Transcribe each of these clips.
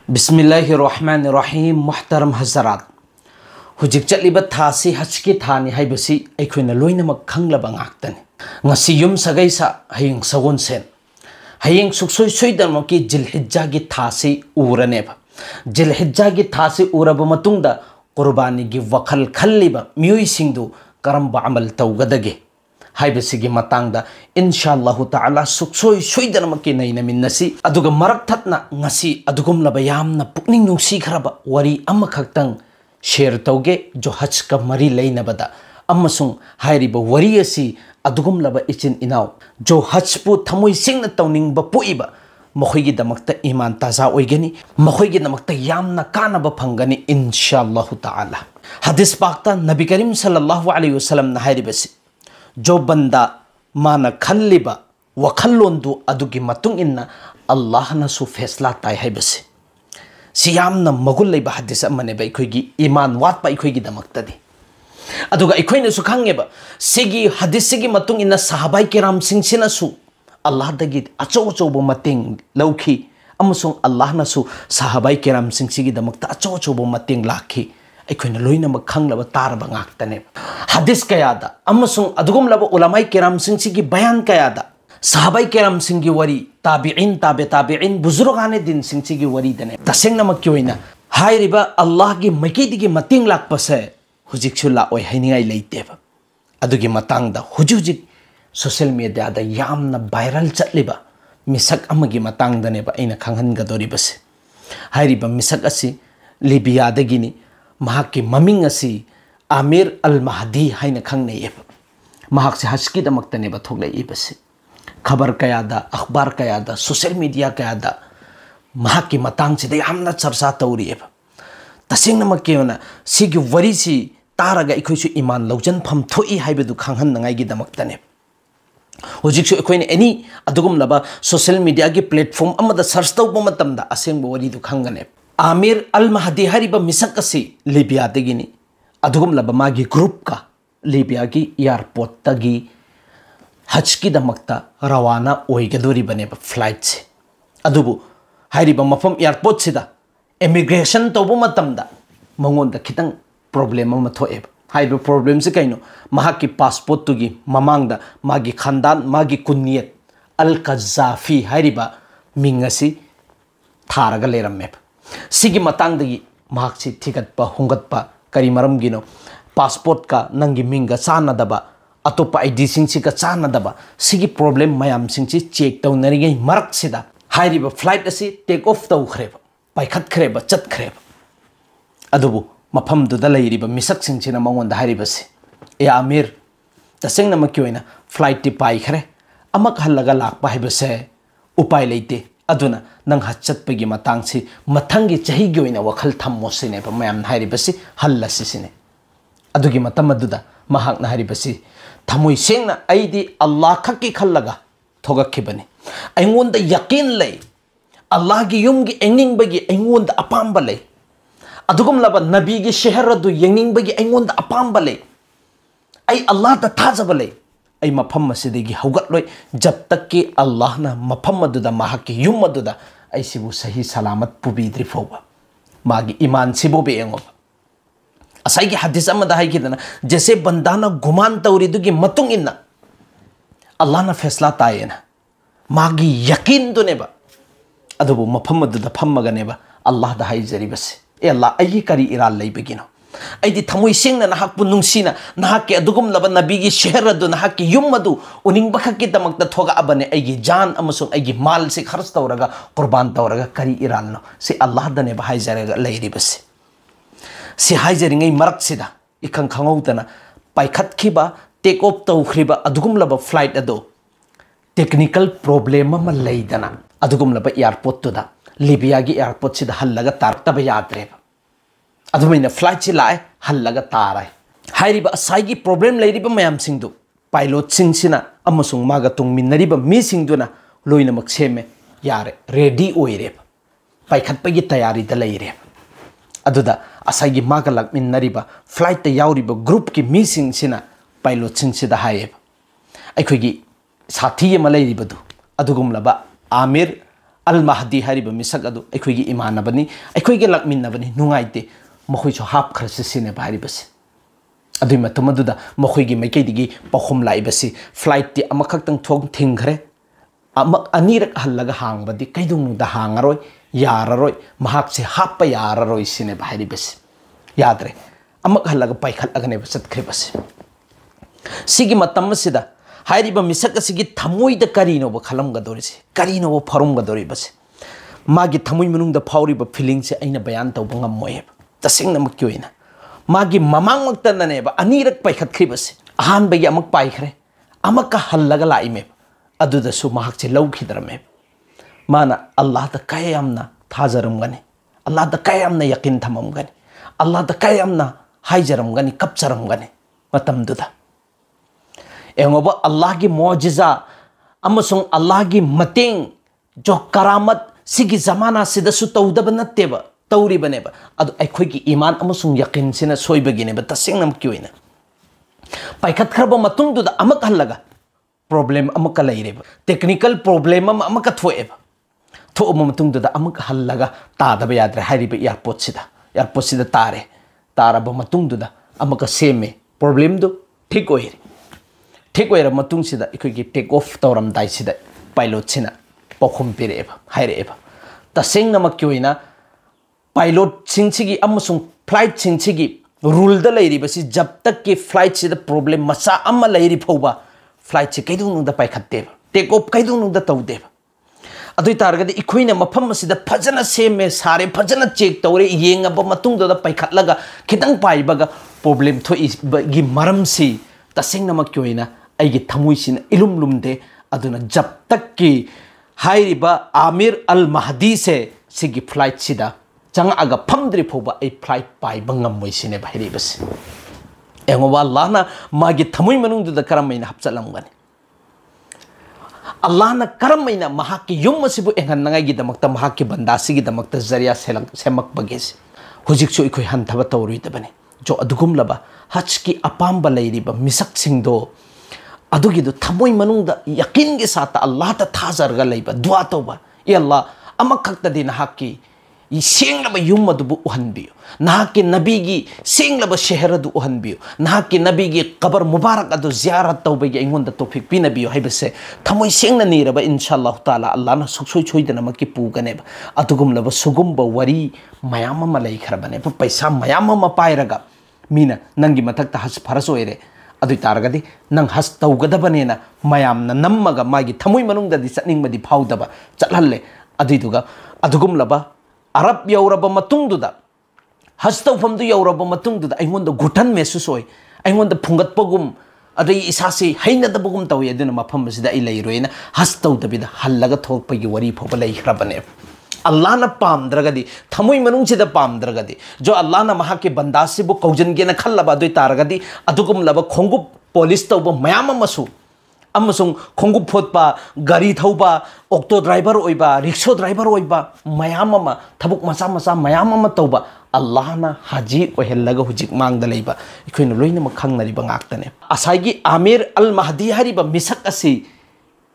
बिस्मिल्लाहिर्रहमानिर्रहीम मुहतरम हज़रात हुजिक चलिब थासी हज की थानी हाइबसी अखोइना लोइनमक खंगलबा ngaktani ngasi yum sagaisa haying sagon sen haying suksoi soidam ki jilhijja gi thasi uraneba jilhijja gi thasi uraba matungda qurbani gi wakhal khalliba miyoi singdu karamba amal tawgadage हाइबसिगी मतंगदा इंशाअल्लाह ताला सुक्सोय सोइदनमकी नैनमिन्नसी अदुगा मरक थतना ngasi अदुगुमलबा यामना पुकनिंग नुंसीखरबा worry अमखक्तंग share तौगे जो हज का मरी लैनबदा अमसुंग हाइरिबा worry असि अदुगुमलबा इचिन इनाव जो हज पु थमोय सिंगना तौनिंगबा पुइबा मखोयगी दमकता ईमान ताजा ओइगनी मखोयगी दमकता यामना कानबा फंगनी इंशाअल्लाह ताला हदीस पाकता नबी करीम सल्लल्लाहु अलैहि वसल्लम ना हाइरिबसी जो बंदा माना खल्लिबा वखल्लोंदु अदुगी मतुंग इन्ना अल्लाह नसु फैसला ताय हाइबसे सियामना मगुल लैबा हदीस अमने बा इखोयगी ईमान वातपा इखोयगी दमक्तदी अदुगा इखोयनसु खंगेबा सिगी हदीस सिगी मतुंग इन्ना सहाबाई किराम सिंसिनसु अल्लाह दगी अचौ अचौबो मतेंग लौखी अमसुंग अल्लाह नसु सहाबाई किराम सिंसिगी दमक्ता अचौ अचौबो मतेंग लाखी अखोइना लोइनमक खंगलबा तारबा ngaktane hadis kayada amasung adugumlaba ulamai kiram singsi bayan kayada sahabai kiram singi wari tabi'in buzurgane din singsi gi wari dane tasengna makyoina hairiba allah gi makidigi mating lakpase hujik chula oi hainingai leiteba adugi matangda hujujik social media da yamna viral chatliba misak amagi matangdane ba aina khanghan gadori base hairiba misak asi libya dagini mahaki maming asi आमिर अल महदी हाइन खंगने येब महक से हज की दमक्तने बथोगले इबसे खबर कयादा अखबार कयादा सोशल मीडिया कयादा महक की मतंग से यामना चर्चा तौरियब तसेंग नमकेना सिगी वरी सी तारगा इखोइसु ईमान लौजन फम थोई हाइबदु खंगहन नंगाई गी दमक्तने होजिकसु इखोइने एनी अदुगुम लबा सोशल मीडिया की प्लेटफॉर्म अमदा सर्च तौब मतमदा असेंग वरी दु खंगने आमिर अल महदी हरिबा मिसक असि लिबिया दगिनी अदुगुम लबा मागी ग्रुप का लिबिया की एयरपोर्ट तगी हज की दमक्ता रवाना ओइगदोरी बने फ्लाइट से अदुबु हाइरिबा मफम एयरपोर्ट सिदा इमिग्रेशन तौबु मतमदा मंगोंदा खितंग प्रॉब्लम अमा थोएब हाइबा प्रॉब्लम से कइनो महाकी पासपोर्ट तुगी ममांगदा मागी खानदान मागी कुनियत अल कज़ाफी हाइरिबा मिंगसी थारगा लेरमेब सिगी मतंगदगी महाकसी थिगतपा हुंगतपा करी मरम गिनो पासपोर्ट का नंगी मिंगा चाना दबा अतोपा आईडी सिंसी का चाना दबा सिगी प्रॉब्लम मयाम सिंसी चेक तौनरिगे मरक सिदा हाइरिबा फ्लाइट असी टेक ऑफ तौखरेबा पाइखत खरेबा चत खरेबा अदुबु मफम दुदा लैरिबा मिसक सिंसिना मंगोंदा हाइरिबसे ए आमिर तसेंगना मक्योइना फ्लाइट ति पाइखरे अमक हल्लगा लाकपा हाइबसे उपाय लेते अदुना नंग हचतपगी मतंगसी मथंगी चहीगी ओइना वखल थम्मोसिने मयाम हाइरिबसी हल्लसिसिने अदुगी मतम अदुदा महाकना हाइरिबसी थमोइ सेंगना आइदी अल्लाह खक्की खल्लगा थोगखिबनी अइंगोंदा यकीन लै अल्लाह गी युमगी एंगिंगबगी अइंगोंदा अपाम्बा लै अदुगुम लब नबीगी शहर अदु येंगिंगबगी अइंगोंदा अपाम्बा लै आई अल्लाह दा थाजबा लै आई मफम मसिदेगी हौगतलोय जब तक कि अल्लाह ना मफम मदुदा महाकी युम मदुदा आई सिबु सही सलामत पुबीद्रि फोबा मागी ईमान सिबु बेंगो असाइगी हदीस अमदा हाइगिदना जैसे बंदाना गुमान तौरिदुगी मतुंग इन्ना अल्लाह ना फैसला तायेना मागी यकीन दुनेबा अदुबु मफम मदुदा फम्मगनेबा अल्लाह दा हाइजरिबसे ए अल्लाह आई करी इराल लैबगिनो ऐदी थमोइ सिंगना नहाकपु नुंसीना नहाके अदुगुम लब नबीगी शहर अदु नहाके युम अदु उनिंगबा खक्की दमकता थोगा अबने ऐगी जान अमसुंग ऐगी माल से खर्च तौरगा कुर्बान तौरगा करी इरालनो से अल्लाह दने हाइजरगा लैरिबसे से हाइजरिंगै मरक सिदा इखंग खंगौतना पाइखतखिबा टेक ऑफ तौखरिबा अदुगुम लब फ्लाइट अदो टेक्निकल प्रॉब्लम अमा लैदना अदुगुम लब एयरपोर्ट तुदा लिबिया की एयरपोर्ट सिदा हल्लगा तारतबा याद्रेबा अदुमैना फ्लाइट से लाए हल्लगा ताराय हाइरिबा असाइगी प्रॉब्लम लैरिबा मयाम सिंगदु पायलट सिंगसिना अमसुंग मागा तुंगमिनरिबा मी सिंगदुना लोइनमक सेमे यारे रेडी ओइरेब पाइखतपगी तैयारी द लैरेब अदुदा असाइगी मागा लकमिनरिबा फ्लाइट ता याउरिबा ग्रुप की मी सिंगसिना पायलट सिंगसिदा हाइब अखोगी साथी अमा लैरिबदु अदुगुमलबा आमिर अल महदी हरिब मिसक अदु अखोगी इमानबनी अखोगी लक्मिनबनी नुंगाइते मखोइसो हाप खरसे सिने बारिबसे अदुइ मतमदुदा मखोगी मैकेदिगी पखोम लाइबसी फ्लाइट ति अमखक्तंग थोग थिंगरे अमक अनिरक हल्लगा हांगबदी कैदुंगदा हांगरोय याररोय महाकसे हाप याररोय सिने बारिबसे यादरे अमक हल्लगा पाइखलगने बसतख्रेबसे सिगी मतमसिदा हाइरिबा मिसक असिगी थमोइदा करिनोब खलमगदोरिसे करिनोब फरुमगदोरिबसे मागी थमोइ मनुंगदा फाउरिबा फीलिंग से अइना बयान तौबा ngамmoyeb तसिंगनमक ओइना मागी ममांगमक्तननेब अनिरक पाइखतख्रिबसे अहानबगी अमक पाइखरे अमक हल्लगा लाइमेब अदुदसु महाकसे लौखिदरमेब माना अल्लाह दा कायamna थाजरमगनि अल्लाह दा कायamna यकीन थममगनि अल्लाह दा कायamna हाइजरमगनि कपचरमगनि मतमदुदा एंगोबा अल्लाह की मौजिजा अमसुंग अल्लाह की मतेंग जो करामत सिगी जमाना सिदसु तौदब नत्तेबा तौरिबनेबा अदु अखोइगी ईमान अमसुंग यकीन सिना सोइबगिनेबा तसिंगनम क्योइना पाइखतखरबा मतुंगदुदा अमक हल्लगा प्रॉब्लम अमक लैरेबा टेक्निकल प्रॉब्लम अमक थोएबा थोअब मतुंगदुदा अमक हल्लगा तादबा याद्रे हारिबा एयरपोर्ट सिदा तारे तारबा मतुंगदुदा अमक सेमे प्रॉब्लम दु ठीक ओइरे ठीक होइरा मतुंग सिदा इखोगी टेक ऑफ तौरम दाइ सिदा पायलट सिना पखुम पिरेबा हाइरेबा तसेंग नमक क्योइना पायलट सिंगसिगी अमसुंग फ्लाइट सिंगसिगी रूल द लैरिबसी जब तक के फ्लाइट सिदा प्रॉब्लम मसा अम्मा लैरि फौबा फ्लाइट से कैदुंगदा पाइखत्तेबा टेक ऑफ कैदुंगदा तौदेबा अदुइ तारगदि इखोइना मफम सिदा फजना सेमे सारे फजना चेक तौरे येंगबा मतुंगदा पाइखतलगा खितंग पाइबगा प्रॉब्लम थोइबगी मरमसी तसेंग नमक क्योइना अइगे थमुइसिन इलुम लुमदे अदुना जब तक की हाइरिबा आमिर अल महदी से सिगी फ्लाइट सिदा चंगागा फमद्रि फोबा ए फ्लाइट पाइबा ngамmoइसिने भाइरिबस एंगोबा अल्लाहना मागी थमुइ मनुंगदुदा करमैना हपचलमगनि अल्लाहना करमैना महाकी युम असिबु एंगननागाइगी दमक्ता महाकी बंदासिगी दमक्ता जरिया सेमक बगेस हुजिकसु इखोइ हंथबा तौरुइदबने जो अदुगुमलबा हज की अपाम्ब लैरिबा मिसक सिंगदो अदुगिदो थमोइ मनुंगदा यकीन के साथ अल्लाह ता थाजरगा लैबा दुआ तौबा ए अल्लाह अमखक्तदि नहाकी इ सेंगलबा युम अदुबु उहनबियो नहाकी नबीगी सेंगलबा शहर अदु उहनबियो नहाकी नबीगी कबर मुबारक अदु जियारत तौबगी अइंगोंदा तौफिक पिनबियो हाइबसे थमोइ सेंगना निरबा इंशाअल्लाह ताला अल्लाहना सुखसोइ छोइदनमकी पुगनेबा अदुगुमलबा सुगुम्बा वरी मयाम अमा लैखरबने पैसा मयाम अमा पाइरगा मीना नंगी मथक्ता हज फरस ओइरे अदुइ तारगदि नंग हज तौगदबनेना मयामना नम्मगा मागी थमुइ मनुंगददि चटनिंगबदि फाउदबा चटहल्ले अदुइदुगा अदुगुमलबा अरब यौरबा मतुंगदुदा हज तौफमदु यौरबा मतुंगदुदा अइंगोंदा घुटन मेसुस ओइ अइंगोंदा फुंगतपगुम अदुइ इसासे हैनदबगुम तौइ अदुना मफमसिदा इ लैरोइना हज तौदबिदा हल्लगा थोकपगी वरी फोबा लैखरबने अल्लाह न पामद्रगदी थमुइ मनुंगसिदा पामद्रगदी जो अल्लाह न महा के बंदासिबु कौजनगेना खल्लबा अदुइ तारगदी अदुगुमलबा खोंगुप पुलिस तौबा मयाम अमसु अमसुंग खोंगुप फोतपा गाड़ी थौबा ऑक्टो ड्राइवर ओइबा रिक्शा ड्राइवर ओइबा मयाम अमा थबुक मसा मसा मयाम अमा तौबा अल्लाह न हाजी ओहेलगा हुजिक मांगदा लैबा इखोइना लोइनम खंगनरिबा ngakतने असाइगी आमिर अल महदी हरिबा मिसक असि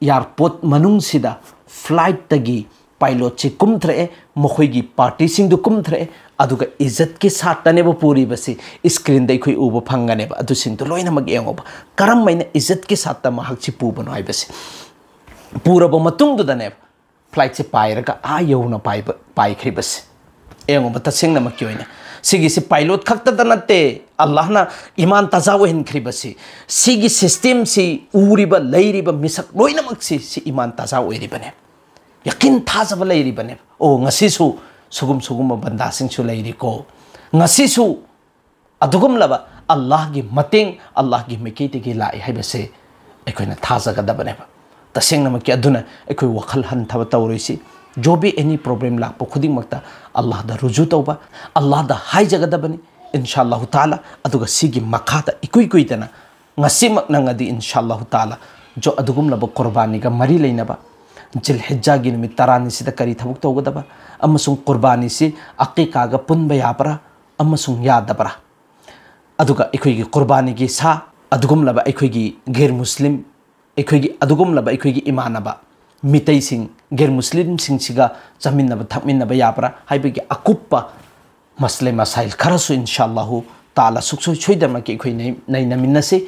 एयरपोर्ट मनुंगसिदा फ्लाइट तगी पायलट से कुमथ्रे मखोइगी पार्टी सिंगदु कुमथ्रे अदुगा इज्जत के साथ तनेब पूरी बसे स्क्रीन दे खोइ उब फंगनेब अदु सिंगदु लोइनमक एंगोब करम मैना इज्जत के साथ त महकछि पुबनो हाइबसे पूरब मतुंगदुदने फ्लाइट से पाइरगा आ यौना पाइखैबसे एंगोब तसिंगनमक क्योइना सिगी से पायलट खक्तदा नते अल्लाहना ईमान तजा ओहिनख्रिबसे सिगी सिस्टम से उरिबा लैरिबा मिसक लोइनमक से ईमान तजा ओइरिबने यकीन थाजब लैरिबने ओ ngasisu सुगुम बंदासिंगसु लैरिको ngasisu अदुगुमलबा अल्लाह की मतेंग अल्लाह की मेकेतिगी लाई हाइबसे अखोइना थाजगदबने तसेंगनमकी अदुना अखोइ वखल हंथब तौरिसि जो भी एनी प्रॉब्लम लाप खुदिंगमक्ता अल्लाह दा रुजु तौबा अल्लाह दा हाइजगदबने इंशाअल्लाह ताला अदुगा सिगी मखाता इकुइ कुइतना ngasimak nangadi इंशाअल्लाह ताला जो अदुगुमलबा कुर्बानी का मरी लेनबा जिलहिज्जा की निमित तरानी से करी थबुक तौगदबा अमसुंग कुर्बानी से अकीकागा पुनबा याबरा अमसुंग यादबरा अदुगा इखोइगी कुर्बानी की सा अदुगुमलबा इखोइगी गैर मुस्लिम इखोइगी अदुगुमलबा इखोइगी इमानबा मितै सिंग ꯒैर मुस्लिम सिंह चमिनब थकमिनब याब्रा हाइबगी अकुप्पा मसले मसाइल खरसु इंशाअल्लाह ताला सुखसोय सोइदमक इखोय नैनमिनसे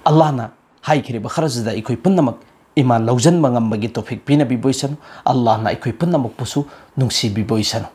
अल्लाहना हाइखिरिब खरजुदा इखोय पुन्नमक ईमान लौजन मंगमबगी तौफिक पीनबी बोइसनु अल्लाहना इखोय पुन्नमक पुसु नुंसीबी बोइसनु।